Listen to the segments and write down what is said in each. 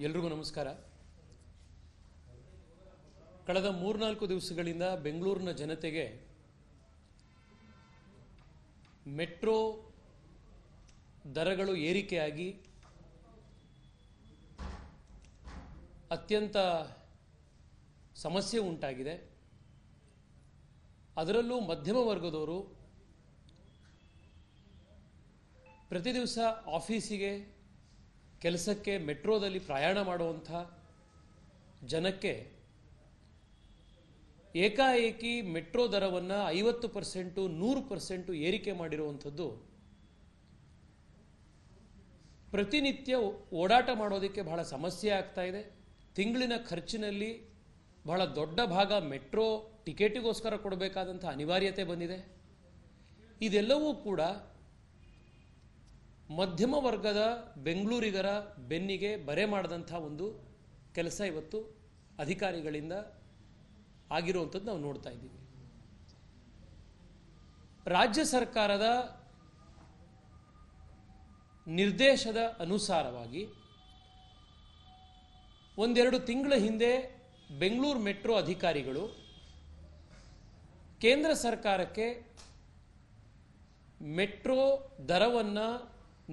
ಎಲ್ರಿಗೂ ನಮಸ್ಕಾರ. ಕಳೆದ 3-4 ದಿವಸಗಳಿಂದ ಬೆಂಗಳೂರಿನ ಜನತೆಗೆ ಮೆಟ್ರೋ ದರಗಳು ಏರಿಕೆಯಾಗಿ ಅತ್ಯಂತ ಸಮಸ್ಯೆ ಉಂಟಾಗಿದೆ. ಅದರಲ್ಲೂ ಮಧ್ಯಮ ವರ್ಗದವರು ಪ್ರತಿ ದಿವಸ ಆಫೀಸಿಗೆ ಕೆಲಸಕ್ಕೆ ಮೆಟ್ರೋದಲ್ಲಿ ಪ್ರಯಾಣ ಮಾಡುವಂಥ ಜನಕ್ಕೆ ಏಕಾಏಕಿ ಮೆಟ್ರೋ ದರವನ್ನು 50%, 100% ಏರಿಕೆ ಮಾಡಿರುವಂಥದ್ದು ಪ್ರತಿನಿತ್ಯ ಓಡಾಟ ಮಾಡೋದಕ್ಕೆ ಬಹಳ ಸಮಸ್ಯೆ ಆಗ್ತಾ ಇದೆ. ತಿಂಗಳಿನ ಖರ್ಚಿನಲ್ಲಿ ಬಹಳ ದೊಡ್ಡ ಭಾಗ ಮೆಟ್ರೋ ಟಿಕೆಟಿಗೋಸ್ಕರ ಕೊಡಬೇಕಾದಂಥ ಅನಿವಾರ್ಯತೆ ಬಂದಿದೆ. ಇದೆಲ್ಲವೂ ಕೂಡ ಮಧ್ಯಮ ವರ್ಗದ ಬೆಂಗಳೂರಿಗರ ಬೆನ್ನಿಗೆ ಬರೆ ಮಾಡಿದಂಥ ಒಂದು ಕೆಲಸ ಇವತ್ತು ಅಧಿಕಾರಿಗಳಿಂದ ಆಗಿರುವಂಥದ್ದು ನಾವು ನೋಡ್ತಾ ಇದ್ದೀವಿ. ರಾಜ್ಯ ಸರ್ಕಾರದ ನಿರ್ದೇಶದ ಅನುಸಾರವಾಗಿ 1-2 ತಿಂಗಳ ಹಿಂದೆ ಬೆಂಗಳೂರು ಮೆಟ್ರೋ ಅಧಿಕಾರಿಗಳು ಕೇಂದ್ರ ಸರ್ಕಾರಕ್ಕೆ ಮೆಟ್ರೋ ದರವನ್ನು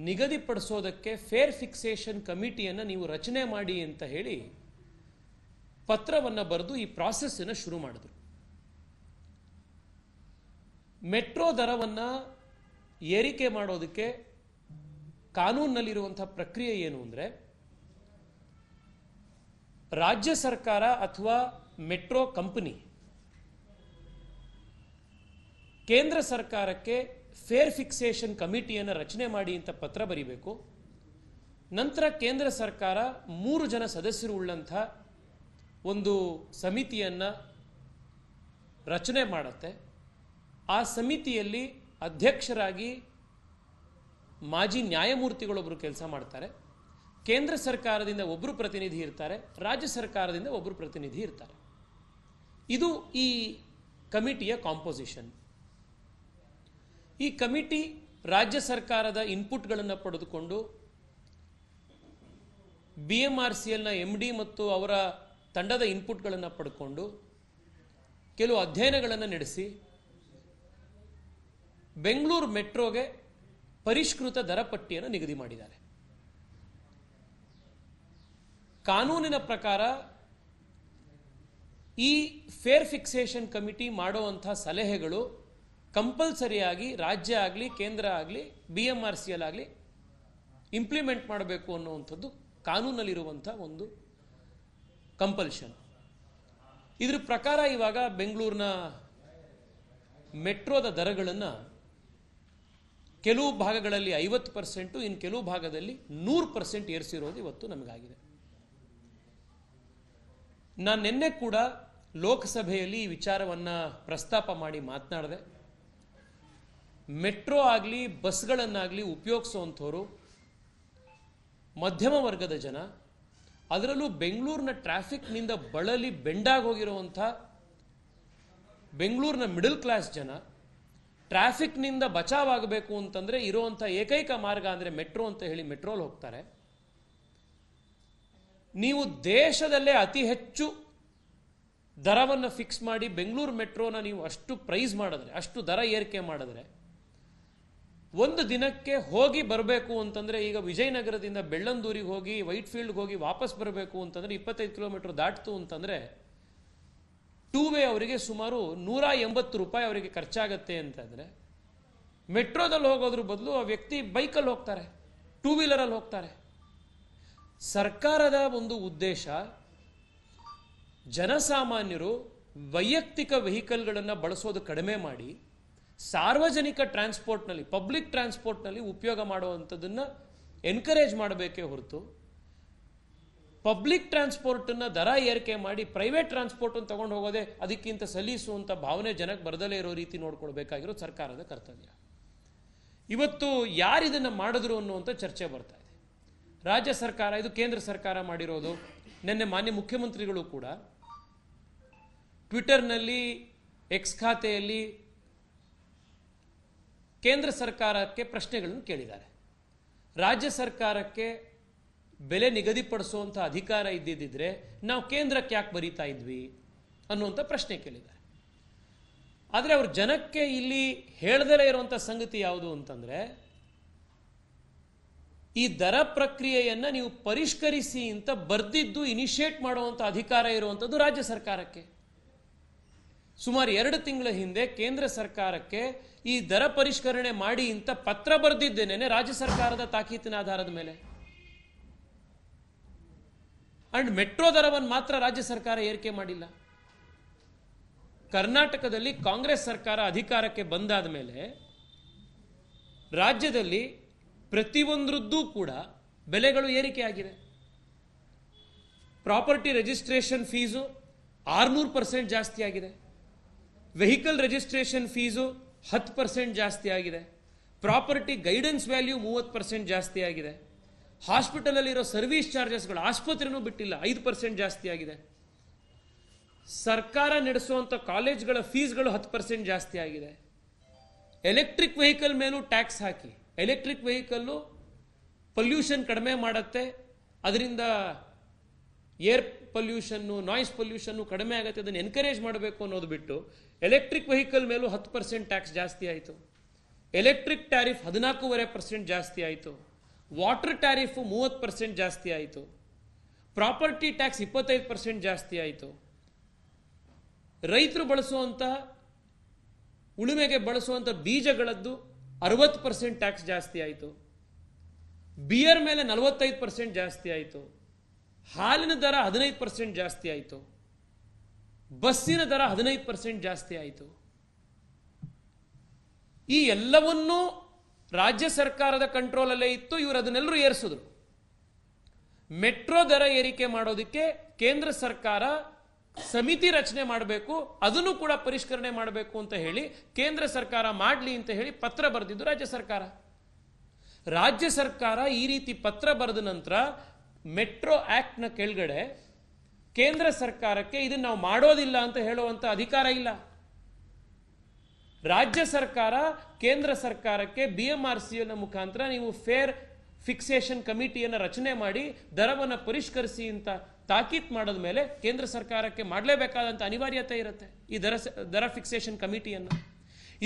ನಿಗದಿಪಡಿಸೋದಕ್ಕೆ ಫೇರ್ ಫಿಕ್ಸೇಷನ್ ಕಮಿಟಿಯನ್ನು ನೀವು ರಚನೆ ಮಾಡಿ ಅಂತ ಹೇಳಿ ಪತ್ರವನ್ನು ಬರೆದು ಈ ಪ್ರಾಸೆಸ್ಸನ್ನು ಶುರು ಮಾಡಿದ್ರು. ಮೆಟ್ರೋ ದರವನ್ನು ಏರಿಕೆ ಮಾಡೋದಕ್ಕೆ ಕಾನೂನಿನಲ್ಲಿರುವಂಥ ಪ್ರಕ್ರಿಯೆ ಏನು ಅಂದರೆ, ರಾಜ್ಯ ಸರ್ಕಾರ ಅಥವಾ ಮೆಟ್ರೋ ಕಂಪನಿ ಕೇಂದ್ರ ಸರ್ಕಾರಕ್ಕೆ ಫೇರ್ ಫಿಕ್ಸೇಷನ್ ಕಮಿಟಿಯನ್ನು ರಚನೆ ಮಾಡಿ ಅಂತ ಪತ್ರ ಬರೀಬೇಕು. ನಂತರ ಕೇಂದ್ರ ಸರ್ಕಾರ 3 ಜನ ಸದಸ್ಯರು ಉಳ್ಳಂಥ ಒಂದು ಸಮಿತಿಯನ್ನು ರಚನೆ ಮಾಡುತ್ತೆ. ಆ ಸಮಿತಿಯಲ್ಲಿ ಅಧ್ಯಕ್ಷರಾಗಿ ಮಾಜಿ ನ್ಯಾಯಮೂರ್ತಿಗಳೊಬ್ಬರು ಕೆಲಸ ಮಾಡ್ತಾರೆ. ಕೇಂದ್ರ ಸರ್ಕಾರದಿಂದ ಒಬ್ಬರು ಪ್ರತಿನಿಧಿ ಇರ್ತಾರೆ, ರಾಜ್ಯ ಸರ್ಕಾರದಿಂದ ಒಬ್ಬರು ಪ್ರತಿನಿಧಿ ಇರ್ತಾರೆ. ಇದು ಈ ಕಮಿಟಿಯ ಕಾಂಪೋಸಿಷನ್. ಈ ಕಮಿಟಿ ರಾಜ್ಯ ಸರ್ಕಾರದ ಇನ್ಪುಟ್ಗಳನ್ನು ಪಡೆದುಕೊಂಡು BMRCLನ MD ಮತ್ತು ಅವರ ತಂಡದ ಇನ್ಪುಟ್ಗಳನ್ನು ಪಡ್ಕೊಂಡು ಕೆಲವು ಅಧ್ಯಯನಗಳನ್ನು ನಡೆಸಿ ಬೆಂಗಳೂರು ಮೆಟ್ರೋಗೆ ಪರಿಷ್ಕೃತ ದರ ಪಟ್ಟಿಯನ್ನು ನಿಗದಿ ಮಾಡಿದ್ದಾರೆ. ಕಾನೂನಿನ ಪ್ರಕಾರ ಈ ಫೇರ್ ಫಿಕ್ಸೇಷನ್ ಕಮಿಟಿ ಮಾಡುವಂಥ ಸಲಹೆಗಳು ಕಂಪಲ್ಸರಿಯಾಗಿ ರಾಜ್ಯ ಆಗಲಿ ಕೇಂದ್ರ ಆಗಲಿ BMRCL ಆಗಲಿ ಇಂಪ್ಲಿಮೆಂಟ್ ಮಾಡಬೇಕು ಅನ್ನುವಂಥದ್ದು ಕಾನೂನಲ್ಲಿರುವಂಥ ಒಂದು ಕಂಪಲ್ಷನ್. ಇದ್ರ ಪ್ರಕಾರ ಇವಾಗ ಬೆಂಗಳೂರಿನ ಮೆಟ್ರೋದ ದರಗಳನ್ನು ಕೆಲವು ಭಾಗಗಳಲ್ಲಿ 50%, ಇನ್ನು ಕೆಲವು ಭಾಗದಲ್ಲಿ 100% ಏರಿಸಿರೋದು ಇವತ್ತು ನಮಗಾಗಿದೆ. ನಾನು ನಿನ್ನೆ ಕೂಡ ಲೋಕಸಭೆಯಲ್ಲಿ ಈ ವಿಚಾರವನ್ನು ಪ್ರಸ್ತಾಪ ಮಾಡಿ ಮಾತನಾಡಿದೆ. ಮೆಟ್ರೋ ಆಗಲಿ ಬಸ್ಗಳನ್ನಾಗಲಿ ಉಪಯೋಗಿಸುವಂಥವ್ರು ಮಧ್ಯಮ ವರ್ಗದ ಜನ, ಅದರಲ್ಲೂ ಬೆಂಗಳೂರಿನ ಟ್ರಾಫಿಕ್ನಿಂದ ಬಳಲಿ ಬೆಂಡಾಗಿ ಹೋಗಿರುವಂಥ ಬೆಂಗಳೂರಿನ ಮಿಡಲ್ ಕ್ಲಾಸ್ ಜನ ಟ್ರಾಫಿಕ್ನಿಂದ ಬಚಾವಾಗಬೇಕು ಅಂತಂದರೆ ಇರುವಂಥ ಏಕೈಕ ಮಾರ್ಗ ಅಂದರೆ ಮೆಟ್ರೋ ಅಂತ ಹೇಳಿ ಮೆಟ್ರೋಲ್ ಹೋಗ್ತಾರೆ. ನೀವು ದೇಶದಲ್ಲೇ ಅತಿ ಹೆಚ್ಚು ದರವನ್ನು ಫಿಕ್ಸ್ ಮಾಡಿ ಬೆಂಗಳೂರು ಮೆಟ್ರೋನ ನೀವು ಅಷ್ಟು ಪ್ರೈಸ್ ಮಾಡಿದ್ರೆ, ಅಷ್ಟು ದರ ಏರಿಕೆ ಮಾಡಿದ್ರೆ, ಒಂದು ದಿನಕ್ಕೆ ಹೋಗಿ ಬರಬೇಕು ಅಂತಂದರೆ ಈಗ ವಿಜಯನಗರದಿಂದ ಬೆಳ್ಳಂದೂರಿಗೆ ಹೋಗಿ ವೈಟ್ ಫೀಲ್ಡ್ಗೆ ಹೋಗಿ ವಾಪಸ್ ಬರಬೇಕು ಅಂತಂದರೆ 25 ಕಿಲೋಮೀಟರ್ ದಾಟ್ತು ಅಂತಂದರೆ 2 ವೇ ಅವರಿಗೆ ಸುಮಾರು 180 ರೂಪಾಯಿ ಅವರಿಗೆ ಖರ್ಚಾಗತ್ತೆ ಅಂತಂದರೆ, ಮೆಟ್ರೋದಲ್ಲಿ ಹೋಗೋದ್ರ ಬದಲು ಆ ವ್ಯಕ್ತಿ ಬೈಕಲ್ಲಿ ಹೋಗ್ತಾರೆ, 2 ವೀಲರಲ್ಲಿ ಹೋಗ್ತಾರೆ. ಸರ್ಕಾರದ ಒಂದು ಉದ್ದೇಶ ಜನಸಾಮಾನ್ಯರು ವೈಯಕ್ತಿಕ ವೆಹಿಕಲ್ಗಳನ್ನು ಬಳಸೋದು ಕಡಿಮೆ ಮಾಡಿ ಸಾರ್ವಜನಿಕ ಟ್ರಾನ್ಸ್ಪೋರ್ಟ್ನಲ್ಲಿ, ಪಬ್ಲಿಕ್ ಟ್ರಾನ್ಸ್ಪೋರ್ಟ್ನಲ್ಲಿ ಉಪಯೋಗ ಮಾಡುವಂಥದ್ದನ್ನು ಎನ್ಕರೇಜ್ ಮಾಡಬೇಕೇ ಹೊರತು ಪಬ್ಲಿಕ್ ಟ್ರಾನ್ಸ್ಪೋರ್ಟನ್ನು ದರ ಏರಿಕೆ ಮಾಡಿ ಪ್ರೈವೇಟ್ ಟ್ರಾನ್ಸ್ಪೋರ್ಟನ್ನು ತಗೊಂಡು ಹೋಗೋದೇ ಅದಕ್ಕಿಂತ ಸಲ್ಲಿಸುವಂಥ ಭಾವನೆ ಜನಕ್ಕೆ ಬರದಲ್ಲೇ ಇರೋ ರೀತಿ ನೋಡ್ಕೊಳ್ಬೇಕಾಗಿರೋದು ಸರ್ಕಾರದ ಕರ್ತವ್ಯ. ಇವತ್ತು ಯಾರಿದನ್ನು ಮಾಡಿದ್ರು ಅನ್ನುವಂಥ ಚರ್ಚೆ ಬರ್ತಾ ಇದೆ. ರಾಜ್ಯ ಸರ್ಕಾರ, ಇದು ಕೇಂದ್ರ ಸರ್ಕಾರ ಮಾಡಿರೋದು. ನಿನ್ನೆ ಮಾನ್ಯ ಮುಖ್ಯಮಂತ್ರಿಗಳು ಕೂಡ ಟ್ವಿಟರ್ನಲ್ಲಿ, ಎಕ್ಸ್ ಖಾತೆಯಲ್ಲಿ ಕೇಂದ್ರ ಸರ್ಕಾರಕ್ಕೆ ಪ್ರಶ್ನೆಗಳನ್ನು ಕೇಳಿದ್ದಾರೆ. ರಾಜ್ಯ ಸರ್ಕಾರಕ್ಕೆ ಬೆಲೆ ನಿಗದಿಪಡಿಸುವಂಥ ಅಧಿಕಾರ ಇದ್ದಿದ್ದರೆ ನಾವು ಕೇಂದ್ರಕ್ಕೆ ಯಾಕೆ ಬರೀತಾ ಇದ್ವಿ ಅನ್ನುವಂಥ ಪ್ರಶ್ನೆ ಕೇಳಿದ್ದಾರೆ. ಆದರೆ ಅವ್ರ ಜನಕ್ಕೆ ಇಲ್ಲಿ ಹೇಳ್ದಲೇ ಇರುವಂಥ ಸಂಗತಿ ಯಾವುದು ಅಂತಂದರೆ, ಈ ದರ ಪ್ರಕ್ರಿಯೆಯನ್ನು ನೀವು ಪರಿಷ್ಕರಿಸಿ ಅಂತ ಬರ್ದಿದ್ದು ಇನಿಷಿಯೇಟ್ ಮಾಡುವಂಥ ಅಧಿಕಾರ ಇರುವಂಥದ್ದು ರಾಜ್ಯ ಸರ್ಕಾರಕ್ಕೆ. ಸುಮಾರು 2 ತಿಂಗಳ ಹಿಂದೆ ಕೇಂದ್ರ ಸರ್ಕಾರಕ್ಕೆ ಈ ದರ ಪರಿಷ್ಕರಣೆ ಮಾಡಿ ಅಂತ ಪತ್ರ ಬರೆದಿದ್ದೇನೆ ರಾಜ್ಯ ಸರ್ಕಾರದ ತಾಕೀತಿನ ಆಧಾರದ ಮೇಲೆ. ಅಂಡ್ ಮೆಟ್ರೋ ದರವನ್ನು ಮಾತ್ರ ರಾಜ್ಯ ಸರ್ಕಾರ ಏರಿಕೆ ಮಾಡಿಲ್ಲ. ಕರ್ನಾಟಕದಲ್ಲಿ ಕಾಂಗ್ರೆಸ್ ಸರ್ಕಾರ ಅಧಿಕಾರಕ್ಕೆ ಬಂದಾದ ಮೇಲೆ ರಾಜ್ಯದಲ್ಲಿ ಪ್ರತಿಯೊಂದರದ್ದು ಕೂಡ ಬೆಲೆಗಳು ಏರಿಕೆ ಆಗಿದೆ. ಪ್ರಾಪರ್ಟಿ ರಿಜಿಸ್ಟ್ರೇಷನ್ ಫೀಸು 600% ಜಾಸ್ತಿ ಆಗಿದೆ. ವೆಹಿಕಲ್ ರಿಜಿಸ್ಟ್ರೇಷನ್ ಫೀಸು 10% ಜಾಸ್ತಿ ಆಗಿದೆ. ಪ್ರಾಪರ್ಟಿ ಗೈಡೆನ್ಸ್ ವ್ಯಾಲ್ಯೂ 30% ಜಾಸ್ತಿ ಆಗಿದೆ. ಹಾಸ್ಪಿಟಲಲ್ಲಿರೋ ಸರ್ವಿಸ್ ಚಾರ್ಜಸ್ಗಳು, ಆಸ್ಪತ್ರೆನೂ ಬಿಟ್ಟಿಲ್ಲ, 5% ಜಾಸ್ತಿ ಆಗಿದೆ. ಸರ್ಕಾರ ನಡೆಸುವಂಥ ಕಾಲೇಜ್ಗಳ ಫೀಸ್ಗಳು 10% ಜಾಸ್ತಿ ಆಗಿದೆ. ಎಲೆಕ್ಟ್ರಿಕ್ ವೆಹಿಕಲ್ ಮೇಲೂ ಟ್ಯಾಕ್ಸ್ ಹಾಕಿ, ಎಲೆಕ್ಟ್ರಿಕ್ ವೆಹಿಕಲ್ಲು ಪೊಲ್ಯೂಷನ್ ಕಡಿಮೆ ಮಾಡುತ್ತೆ, ಅದರಿಂದ ಏರ್ ಪೊಲ್ಯೂಷನ್ನು, ನಾಯ್ಸ್ ಪೊಲ್ಯೂಷನ್ನು ಕಡಿಮೆ ಆಗುತ್ತೆ, ಅದನ್ನು ಎನ್ಕರೇಜ್ ಮಾಡಬೇಕು ಅನ್ನೋದು ಬಿಟ್ಟು ಎಲೆಕ್ಟ್ರಿಕ್ ವೆಹಿಕಲ್ ಮೇಲೂ 10% ಟ್ಯಾಕ್ಸ್ ಜಾಸ್ತಿ ಆಯಿತು. ಎಲೆಕ್ಟ್ರಿಕ್ ಟ್ಯಾರಿಫ್ 14.5% ಜಾಸ್ತಿ ಆಯಿತು. ವಾಟರ್ ಟ್ಯಾರಿಫು 30% ಜಾಸ್ತಿ ಆಯಿತು. ಪ್ರಾಪರ್ಟಿ ಟ್ಯಾಕ್ಸ್ 25% ಜಾಸ್ತಿ ಆಯಿತು. ರೈತರು ಬಳಸುವಂಥ, ಉಳುಮೆಗೆ ಬಳಸುವಂಥ ಬೀಜಗಳದ್ದು 60% ಟ್ಯಾಕ್ಸ್ ಜಾಸ್ತಿ ಆಯಿತು. ಬಿಯರ್ ಮೇಲೆ 45% ಜಾಸ್ತಿ ಆಯಿತು. ಹಾಲಿನ ದರ 15% ಜಾಸ್ತಿ ಆಯಿತು. ಬಸ್ಸಿನ ದರ 15% ಜಾಸ್ತಿ ಆಯಿತು. ಈ ಎಲ್ಲವನ್ನೂ ರಾಜ್ಯ ಸರ್ಕಾರದ ಕಂಟ್ರೋಲಲ್ಲೇ ಇತ್ತು. ಇವರು ಅದನ್ನೆಲ್ಲರೂ ಏರಿಸಿದ್ರು. ಮೆಟ್ರೋ ದರ ಏರಿಕೆ ಮಾಡೋದಕ್ಕೆ ಕೇಂದ್ರ ಸರ್ಕಾರ ಸಮಿತಿ ರಚನೆ ಮಾಡಬೇಕು, ಅದನ್ನು ಕೂಡ ಪರಿಷ್ಕರಣೆ ಮಾಡಬೇಕು ಅಂತ ಹೇಳಿ ಕೇಂದ್ರ ಸರ್ಕಾರ ಮಾಡಲಿ ಅಂತ ಹೇಳಿ ಪತ್ರ ಬರೆದಿದ್ದು ರಾಜ್ಯ ಸರ್ಕಾರ. ರಾಜ್ಯ ಸರ್ಕಾರ ಈ ರೀತಿ ಪತ್ರ ಬರೆದ ನಂತರ ಮೆಟ್ರೋ ಆಕ್ಟ್ನ ಕೆಳಗಡೆ ಕೇಂದ್ರ ಸರ್ಕಾರಕ್ಕೆ ಇದನ್ನು ನಾವು ಮಾಡೋದಿಲ್ಲ ಅಂತ ಹೇಳುವಂಥ ಅಧಿಕಾರ ಇಲ್ಲ. ರಾಜ್ಯ ಸರ್ಕಾರ ಕೇಂದ್ರ ಸರ್ಕಾರಕ್ಕೆ BMRCL ಮುಖಾಂತರ ನೀವು ಫೇರ್ ಫಿಕ್ಸೇಷನ್ ಕಮಿಟಿಯನ್ನು ರಚನೆ ಮಾಡಿ ದರವನ್ನು ಪರಿಷ್ಕರಿಸಿ ಅಂತ ತಾಕೀತ್ ಮಾಡಿದ ಮೇಲೆ ಕೇಂದ್ರ ಸರ್ಕಾರಕ್ಕೆ ಮಾಡಲೇಬೇಕಾದಂಥ ಅನಿವಾರ್ಯತೆ ಇರುತ್ತೆ ಈ ದರ ಫಿಕ್ಸೇಷನ್ ಕಮಿಟಿಯನ್ನು.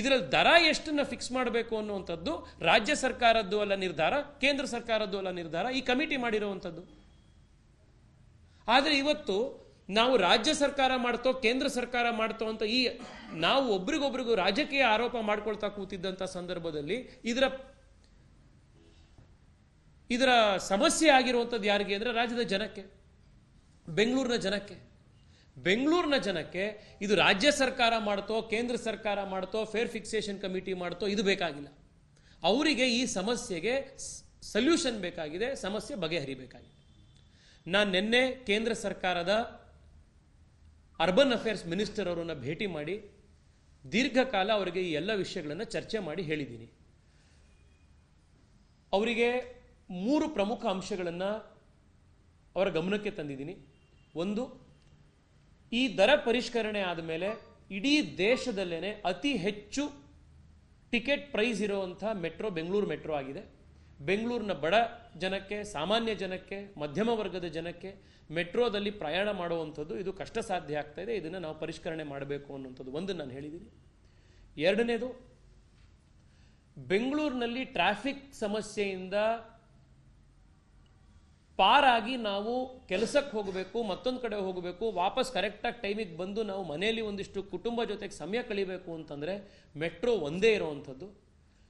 ಇದರಲ್ಲಿ ದರ ಎಷ್ಟನ್ನು ಫಿಕ್ಸ್ ಮಾಡಬೇಕು ಅನ್ನುವಂಥದ್ದು ರಾಜ್ಯ ಸರ್ಕಾರದ್ದು ಅಲ್ಲ ನಿರ್ಧಾರ, ಕೇಂದ್ರ ಸರ್ಕಾರದ್ದು ಅಲ್ಲ ನಿರ್ಧಾರ, ಈ ಕಮಿಟಿ ಮಾಡಿರುವಂಥದ್ದು. ಆದರೆ ಇವತ್ತು ನಾವು ರಾಜ್ಯ ಸರ್ಕಾರ ಮಾಡ್ತೋ ಕೇಂದ್ರ ಸರ್ಕಾರ ಮಾಡ್ತೋ ಅಂತ ಈ ನಾವು ಒಬ್ರಿಗೊಬ್ರಿಗೂ ರಾಜಕೀಯ ಆರೋಪ ಮಾಡ್ಕೊಳ್ತಾ ಕೂತಿದ್ದಂಥ ಸಂದರ್ಭದಲ್ಲಿ ಇದರ ಸಮಸ್ಯೆ ಆಗಿರುವಂಥದ್ದು ಯಾರಿಗೆ ಅಂದರೆ ರಾಜ್ಯದ ಜನಕ್ಕೆ, ಬೆಂಗಳೂರಿನ ಜನಕ್ಕೆ ಇದು ರಾಜ್ಯ ಸರ್ಕಾರ ಮಾಡ್ತೋ ಕೇಂದ್ರ ಸರ್ಕಾರ ಮಾಡ್ತೋ ಫೇರ್ ಫಿಕ್ಸೇಷನ್ ಕಮಿಟಿ ಮಾಡ್ತೋ ಇದು ಬೇಕಾಗಿಲ್ಲ. ಅವರಿಗೆ ಈ ಸಮಸ್ಯೆಗೆ ಸೊಲ್ಯೂಷನ್ ಬೇಕಾಗಿದೆ, ಸಮಸ್ಯೆ ಬಗೆಹರಿಬೇಕಾಗಿದೆ. ನಾನು ನಿನ್ನೆ ಕೇಂದ್ರ ಸರ್ಕಾರದ ಅರ್ಬನ್ ಅಫೇರ್ಸ್ ಮಿನಿಸ್ಟರ್ ಅವರನ್ನು ಭೇಟಿ ಮಾಡಿ ದೀರ್ಘಕಾಲ ಅವರಿಗೆ ಈ ಎಲ್ಲ ವಿಷಯಗಳನ್ನು ಚರ್ಚೆ ಮಾಡಿ ಹೇಳಿದ್ದೀನಿ. ಅವರಿಗೆ 3 ಪ್ರಮುಖ ಅಂಶಗಳನ್ನು ಅವರ ಗಮನಕ್ಕೆ ತಂದಿದ್ದೀನಿ. ಒಂದು, ಈ ದರ ಪರಿಷ್ಕರಣೆ ಆದಮೇಲೆ ಇಡೀ ದೇಶದಲ್ಲೇ ಅತಿ ಹೆಚ್ಚು ಟಿಕೆಟ್ ಪ್ರೈಸ್ ಇರುವಂಥ ಮೆಟ್ರೋ ಬೆಂಗಳೂರು ಮೆಟ್ರೋ ಆಗಿದೆ. ಬೆಂಗಳೂರಿನ ಬಡ ಜನಕ್ಕೆ, ಸಾಮಾನ್ಯ ಜನಕ್ಕೆ, ಮಧ್ಯಮ ವರ್ಗದ ಜನಕ್ಕೆ ಮೆಟ್ರೋದಲ್ಲಿ ಪ್ರಯಾಣ ಮಾಡುವಂಥದ್ದು ಇದು ಕಷ್ಟ ಸಾಧ್ಯ ಆಗ್ತಾ ಇದೆ. ಇದನ್ನು ನಾವು ಪರಿಷ್ಕರಣೆ ಮಾಡಬೇಕು ಅನ್ನುವಂಥದ್ದು ಒಂದು ನಾನು ಹೇಳಿದ್ದೀನಿ. ಎರಡನೇದು, ಬೆಂಗಳೂರಿನಲ್ಲಿ ಟ್ರಾಫಿಕ್ ಸಮಸ್ಯೆಯಿಂದ ಪಾರಾಗಿ ನಾವು ಕೆಲಸಕ್ಕೆ ಹೋಗಬೇಕು, ಮತ್ತೊಂದು ಕಡೆ ಹೋಗಬೇಕು, ವಾಪಸ್ ಕರೆಕ್ಟಾಗಿ ಟೈಮಿಗೆ ಬಂದು ನಾವು ಮನೆಯಲ್ಲಿ ಒಂದಿಷ್ಟು ಕುಟುಂಬ ಜೊತೆಗೆ ಸಮಯ ಕಳಿಬೇಕು ಅಂತಂದರೆ ಮೆಟ್ರೋ ಒಂದೇ ಇರುವಂಥದ್ದು.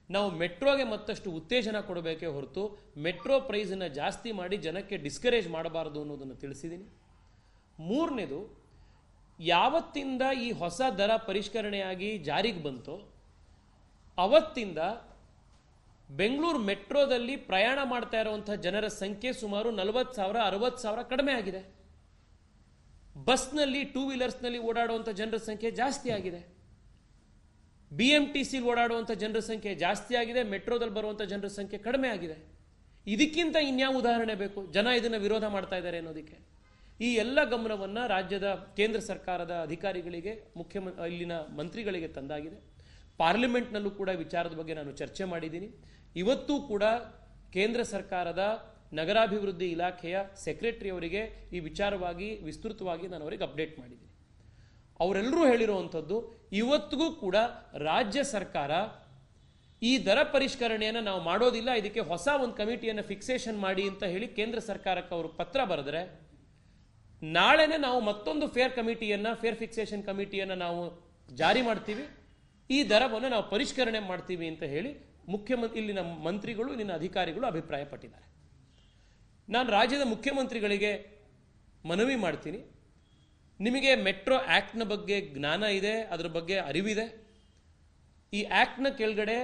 ನಾವು ಮೆಟ್ರೋಗೆ ಮತ್ತಷ್ಟು ಉತ್ತೇಜನ ಕೊಡಬೇಕೇ ಹೊರತು ಮೆಟ್ರೋ ಪ್ರೈಸನ್ನು ಜಾಸ್ತಿ ಮಾಡಿ ಜನಕ್ಕೆ ಡಿಸ್ಕರೇಜ್ ಮಾಡಬಾರ್ದು ಅನ್ನೋದನ್ನು ತಿಳಿಸಿದ್ದೀನಿ. ಮೂರನೇದು, ಯಾವತ್ತಿಂದ ಈ ಹೊಸ ದರ ಪರಿಷ್ಕರಣೆಯಾಗಿ ಜಾರಿಗೆ ಬಂತೋ ಅವತ್ತಿಂದ ಬೆಂಗಳೂರು ಮೆಟ್ರೋದಲ್ಲಿ ಪ್ರಯಾಣ ಮಾಡ್ತಾ ಇರುವಂಥ ಜನರ ಸಂಖ್ಯೆ ಸುಮಾರು 40,000 60,000 ಕಡಿಮೆ ಆಗಿದೆ. ಬಸ್ನಲ್ಲಿ, ಟೂ ವೀಲರ್ಸ್ನಲ್ಲಿ ಓಡಾಡುವಂಥ ಜನರ ಸಂಖ್ಯೆ ಜಾಸ್ತಿ ಆಗಿದೆ. BMTC ಓಡಾಡುವಂಥ ಜನರ ಸಂಖ್ಯೆ ಜಾಸ್ತಿ ಆಗಿದೆ, ಮೆಟ್ರೋದಲ್ಲಿ ಬರುವಂಥ ಜನರ ಸಂಖ್ಯೆ ಕಡಿಮೆ ಆಗಿದೆ. ಇದಕ್ಕಿಂತ ಇನ್ಯಾವ ಉದಾಹರಣೆ ಬೇಕು ಜನ ಇದನ್ನು ವಿರೋಧ ಮಾಡ್ತಾ ಇದ್ದಾರೆ ಅನ್ನೋದಕ್ಕೆ? ಈ ಎಲ್ಲ ಗಮನವನ್ನು ರಾಜ್ಯದ ಕೇಂದ್ರ ಸರ್ಕಾರದ ಅಧಿಕಾರಿಗಳಿಗೆ, ಇಲ್ಲಿನ ಮಂತ್ರಿಗಳಿಗೆ ತಂದಾಗಿದೆ. ಪಾರ್ಲಿಮೆಂಟ್ನಲ್ಲೂ ಕೂಡ ವಿಚಾರದ ಬಗ್ಗೆ ನಾನು ಚರ್ಚೆ ಮಾಡಿದ್ದೀನಿ. ಇವತ್ತೂ ಕೂಡ ಕೇಂದ್ರ ಸರ್ಕಾರದ ನಗರಾಭಿವೃದ್ಧಿ ಇಲಾಖೆಯ ಸೆಕ್ರೆಟರಿ ಅವರಿಗೆ ಈ ವಿಚಾರವಾಗಿ ವಿಸ್ತೃತವಾಗಿ ನಾನು ಅವರಿಗೆ ಅಪ್ಡೇಟ್ ಮಾಡಿದ್ದೀನಿ. ಅವರೆಲ್ಲರೂ ಹೇಳಿರುವಂಥದ್ದು, ಇವತ್ತಿಗೂ ಕೂಡ ರಾಜ್ಯ ಸರ್ಕಾರ ಈ ದರ ಪರಿಷ್ಕರಣೆಯನ್ನು ನಾವು ಮಾಡೋದಿಲ್ಲ, ಇದಕ್ಕೆ ಹೊಸ ಒಂದು ಕಮಿಟಿಯನ್ನು ಫಿಕ್ಸೇಷನ್ ಮಾಡಿ ಅಂತ ಹೇಳಿ ಕೇಂದ್ರ ಸರ್ಕಾರಕ್ಕೆ ಅವರು ಪತ್ರ ಬರೆದ್ರೆ, ನಾಳೆನೆ ನಾವು ಮತ್ತೊಂದು ಫೇರ್ ಫಿಕ್ಸೇಷನ್ ಕಮಿಟಿಯನ್ನು ನಾವು ಜಾರಿ ಮಾಡ್ತೀವಿ, ಈ ದರವನ್ನು ನಾವು ಪರಿಷ್ಕರಣೆ ಮಾಡ್ತೀವಿ ಅಂತ ಹೇಳಿ ಇಲ್ಲಿನ ಮಂತ್ರಿಗಳು, ಇಲ್ಲಿನ ಅಧಿಕಾರಿಗಳು ಅಭಿಪ್ರಾಯಪಟ್ಟಿದ್ದಾರೆ. ನಾನು ರಾಜ್ಯದ ಮುಖ್ಯಮಂತ್ರಿಗಳಿಗೆ ಮನವಿ ಮಾಡ್ತೀನಿ, ನಿಮಗೆ ಮೆಟ್ರೋ ಆ್ಯಕ್ಟ್ನ ಬಗ್ಗೆ ಜ್ಞಾನ ಇದೆ, ಅದರ ಬಗ್ಗೆ ಅರಿವಿದೆ. ಈ ಆ್ಯಕ್ಟ್ನ ಕೆಳಗಡೆ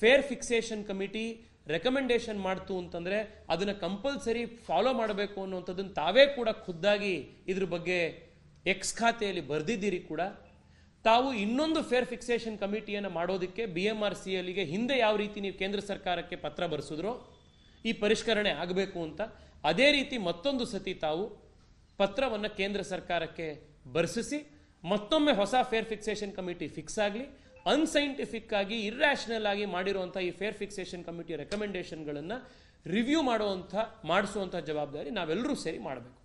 ಫೇರ್ ಫಿಕ್ಸೇಷನ್ ಕಮಿಟಿ ರೆಕಮೆಂಡೇಶನ್ ಮಾಡ್ತು ಅಂತಂದರೆ ಅದನ್ನು ಕಂಪಲ್ಸರಿ ಫಾಲೋ ಮಾಡಬೇಕು ಅನ್ನುವಂಥದ್ದನ್ನು ತಾವೇ ಕೂಡ ಖುದ್ದಾಗಿ ಇದ್ರ ಬಗ್ಗೆ ಎಕ್ಸ್ ಖಾತೆಯಲ್ಲಿ ಬರೆದಿದ್ದೀರಿ ಕೂಡ. ತಾವು ಇನ್ನೊಂದು ಫೇರ್ ಫಿಕ್ಸೇಷನ್ ಕಮಿಟಿಯನ್ನು ಮಾಡೋದಕ್ಕೆ BMRCLಗೆ ಹಿಂದೆ ಯಾವ ರೀತಿ ನೀವು ಕೇಂದ್ರ ಸರ್ಕಾರಕ್ಕೆ ಪತ್ರ ಬರೆಸಿದ್ರೋ ಈ ಪರಿಷ್ಕರಣೆ ಆಗಬೇಕು ಅಂತ, ಅದೇ ರೀತಿ ಮತ್ತೊಂದು ಸತಿ ತಾವು ಪತ್ರವನ್ನು ಕೇಂದ್ರ ಸರ್ಕಾರಕ್ಕೆ ಬರೆಸಿಸಿ ಮತ್ತೊಮ್ಮೆ ಹೊಸ ಫೇರ್ ಫಿಕ್ಸೇಷನ್ ಕಮಿಟಿ ಫಿಕ್ಸ್ ಆಗಲಿ. ಅನ್ಸೈಂಟಿಫಿಕ್ ಆಗಿ ಇರ್ಯಾಷನಲ್ ಆಗಿ ಮಾಡಿರುವಂಥ ಈ ಫೇರ್ ಫಿಕ್ಸೇಷನ್ ಕಮಿಟಿ ರೆಕಮೆಂಡೇಶನ್ಗಳನ್ನು ರಿವ್ಯೂ ಮಾಡಿಸುವಂಥ ಜವಾಬ್ದಾರಿ ನಾವೆಲ್ಲರೂ ಸೇರಿ ಮಾಡಬೇಕು.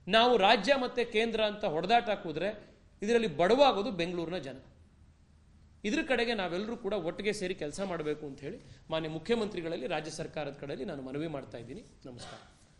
ನಾವು ರಾಜ್ಯ ಮತ್ತು ಕೇಂದ್ರ ಅಂತ ಹೊಡೆದಾಟ ಕೂದ್ರೆ ಇದರಲ್ಲಿ ಬಡವಾಗೋದು ಬೆಂಗಳೂರಿನ ಜನ. ಇದ್ರ ಕಡೆಗೆ ನಾವೆಲ್ಲರೂ ಕೂಡ ಒಟ್ಟಿಗೆ ಸೇರಿ ಕೆಲಸ ಮಾಡಬೇಕು ಅಂತ ಹೇಳಿ ಮಾನ್ಯ ಮುಖ್ಯಮಂತ್ರಿಗಳಲ್ಲಿ, ರಾಜ್ಯ ಸರ್ಕಾರದ ಕಡೆಯಲ್ಲಿ ನಾನು ಮನವಿ ಮಾಡ್ತಾ ಇದ್ದೀನಿ. ನಮಸ್ಕಾರ.